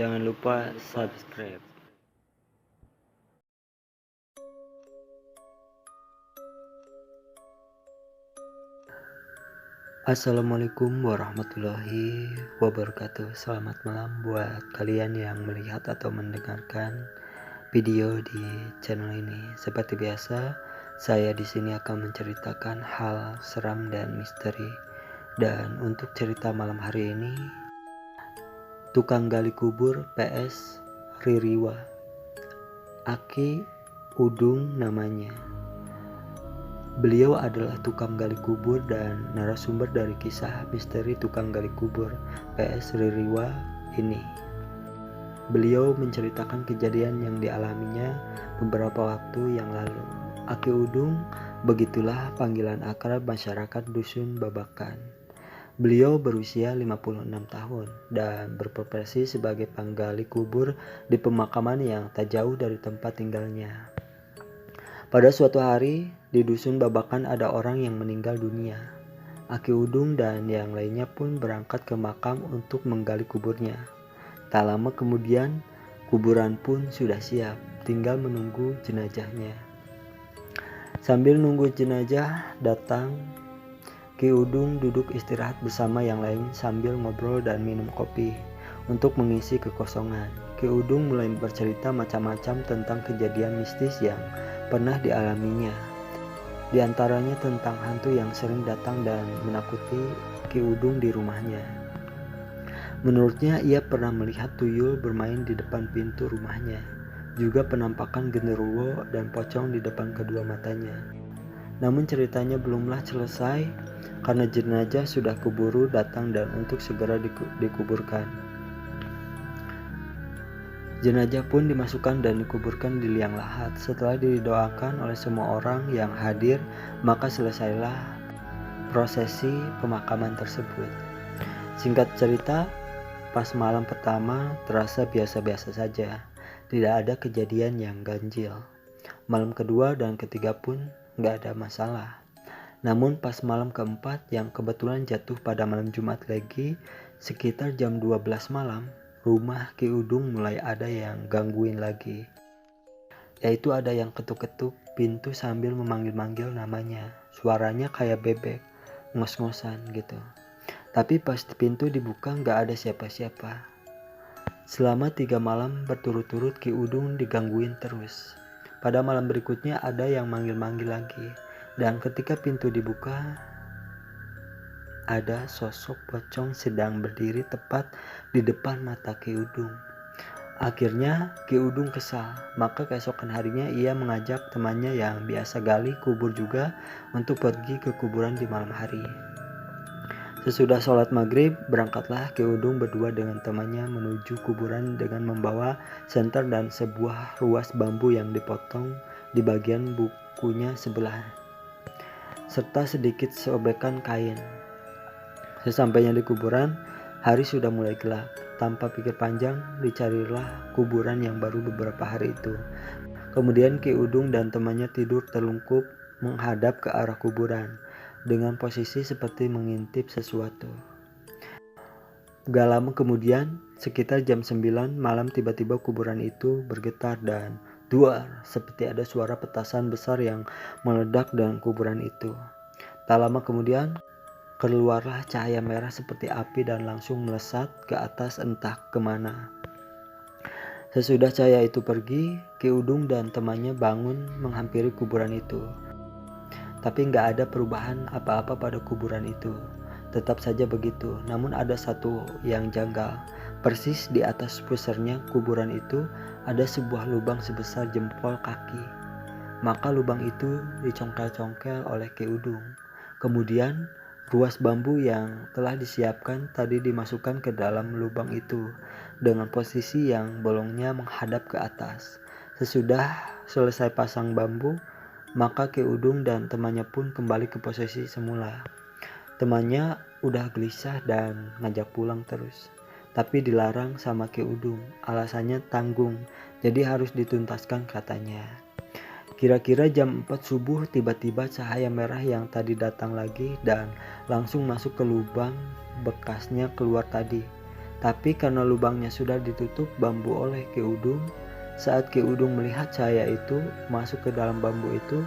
Jangan lupa subscribe. Assalamualaikum warahmatullahi wabarakatuh. Selamat malam buat kalian yang melihat atau mendengarkan video di channel ini. Seperti biasa, saya di sini akan menceritakan hal seram dan misteri. Dan untuk cerita malam hari ini, tukang gali kubur PS Ririwa. Aki Udung namanya. Beliau adalah tukang gali kubur dan narasumber dari kisah misteri tukang gali kubur PS Ririwa ini. Beliau menceritakan kejadian yang dialaminya beberapa waktu yang lalu. Aki Udung, begitulah panggilan akrab masyarakat Dusun Babakan. Beliau berusia 56 tahun dan berprofesi sebagai penggali kubur di pemakaman yang tak jauh dari tempat tinggalnya. Pada suatu hari, di Dusun Babakan ada orang yang meninggal dunia. Aki Udung dan yang lainnya pun berangkat ke makam untuk menggali kuburnya. Tak lama kemudian, kuburan pun sudah siap, tinggal menunggu jenazahnya. Sambil nunggu jenazah datang, Ki Udung duduk istirahat bersama yang lain sambil ngobrol dan minum kopi untuk mengisi kekosongan. Ki Udung mulai bercerita macam-macam tentang kejadian mistis yang pernah dialaminya. Di antaranya tentang hantu yang sering datang dan menakuti Ki Udung di rumahnya. Menurutnya ia pernah melihat tuyul bermain di depan pintu rumahnya. Juga penampakan genderuwo dan pocong di depan kedua matanya. Namun ceritanya belumlah selesai karena jenazah sudah keburu datang dan untuk segera dikuburkan. Jenazah pun dimasukkan dan dikuburkan di liang lahat. Setelah didoakan oleh semua orang yang hadir, maka selesailah prosesi pemakaman tersebut. Singkat cerita, pas malam pertama terasa biasa-biasa saja. Tidak ada kejadian yang ganjil. Malam kedua dan ketiga pun gak ada masalah. Namun pas malam keempat yang kebetulan jatuh pada malam Jumat lagi, sekitar jam 12 malam, rumah Ki Udung mulai ada yang gangguin lagi. Yaitu ada yang ketuk-ketuk pintu sambil memanggil-manggil namanya. Suaranya kayak bebek, ngos-ngosan gitu. Tapi pas pintu dibuka gak ada siapa-siapa. Selama 3 malam berturut-turut Ki Udung digangguin terus. Pada malam berikutnya ada yang manggil-manggil lagi. Dan ketika pintu dibuka, ada sosok pocong sedang berdiri tepat di depan mata Ki Udung. Akhirnya Ki Udung kesal, maka keesokan harinya ia mengajak temannya yang biasa gali kubur juga untuk pergi ke kuburan di malam hari. Sesudah sholat maghrib, berangkatlah Ki Udung berdua dengan temannya menuju kuburan dengan membawa senter dan sebuah ruas bambu yang dipotong di bagian bukunya sebelah, serta sedikit sobekan kain. Sesampainya di kuburan, hari sudah mulai gelap. Tanpa pikir panjang, dicarilah kuburan yang baru beberapa hari itu. Kemudian Ki Udung dan temannya tidur terlungkup menghadap ke arah kuburan, dengan posisi seperti mengintip sesuatu. Gak lama kemudian, sekitar jam 9 malam tiba-tiba kuburan itu bergetar dan duar, seperti ada suara petasan besar yang meledak dalam kuburan itu. Tak lama kemudian, keluarlah cahaya merah seperti api dan langsung melesat ke atas entah kemana. Sesudah cahaya itu pergi, Ki Udung dan temannya bangun menghampiri kuburan itu. Tapi gak ada perubahan apa-apa pada kuburan itu. Tetap saja begitu, namun ada satu yang janggal. Persis di atas pusernya kuburan itu ada sebuah lubang sebesar jempol kaki. Maka lubang itu dicongkel-congkel oleh Ki Udung. Kemudian ruas bambu yang telah disiapkan tadi dimasukkan ke dalam lubang itu dengan posisi yang bolongnya menghadap ke atas. Sesudah selesai pasang bambu, maka Ki Udung dan temannya pun kembali ke posisi semula. Temannya udah gelisah dan ngajak pulang terus. Tapi dilarang sama Ki Udung, alasannya tanggung, jadi harus dituntaskan katanya. Kira-kira jam 4 subuh tiba-tiba cahaya merah yang tadi datang lagi dan langsung masuk ke lubang bekasnya keluar tadi. Tapi karena lubangnya sudah ditutup bambu oleh Ki Udung, saat Ki Udung melihat cahaya itu masuk ke dalam bambu itu,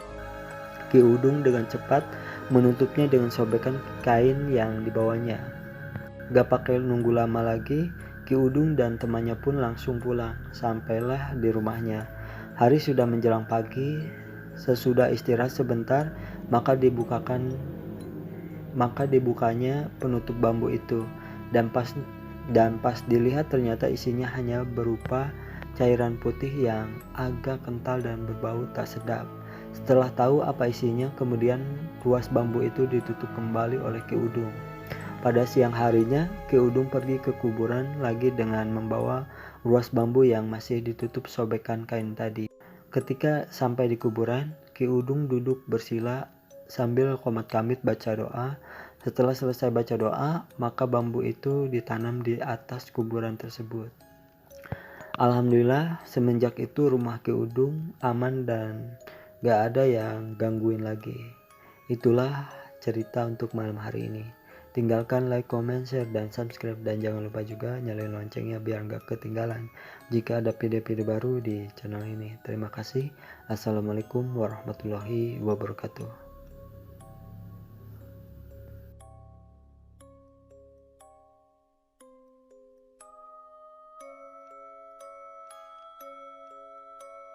Ki Udung dengan cepat menutupnya dengan sobekan kain yang dibawanya. Gak pakai nunggu lama lagi, Ki Udung dan temannya pun langsung pulang. Sampailah di rumahnya. Hari sudah menjelang pagi. Sesudah istirahat sebentar, maka dibukanya penutup bambu itu, dan pas dilihat ternyata isinya hanya berupa cairan putih yang agak kental dan berbau tak sedap. Setelah tahu apa isinya, kemudian ruas bambu itu ditutup kembali oleh Ki Udung. Pada siang harinya, Ki Udung pergi ke kuburan lagi dengan membawa ruas bambu yang masih ditutup sobekan kain tadi. Ketika sampai di kuburan, Ki Udung duduk bersila sambil komat-kamit baca doa. Setelah selesai baca doa, maka bambu itu ditanam di atas kuburan tersebut. Alhamdulillah, semenjak itu rumah Ki Udung aman dan gak ada yang gangguin lagi. Itulah cerita untuk malam hari ini. Tinggalkan like, comment, share, dan subscribe, dan jangan lupa juga nyalain loncengnya biar gak ketinggalan jika ada video-video baru di channel ini. Terima kasih. Assalamualaikum warahmatullahi wabarakatuh.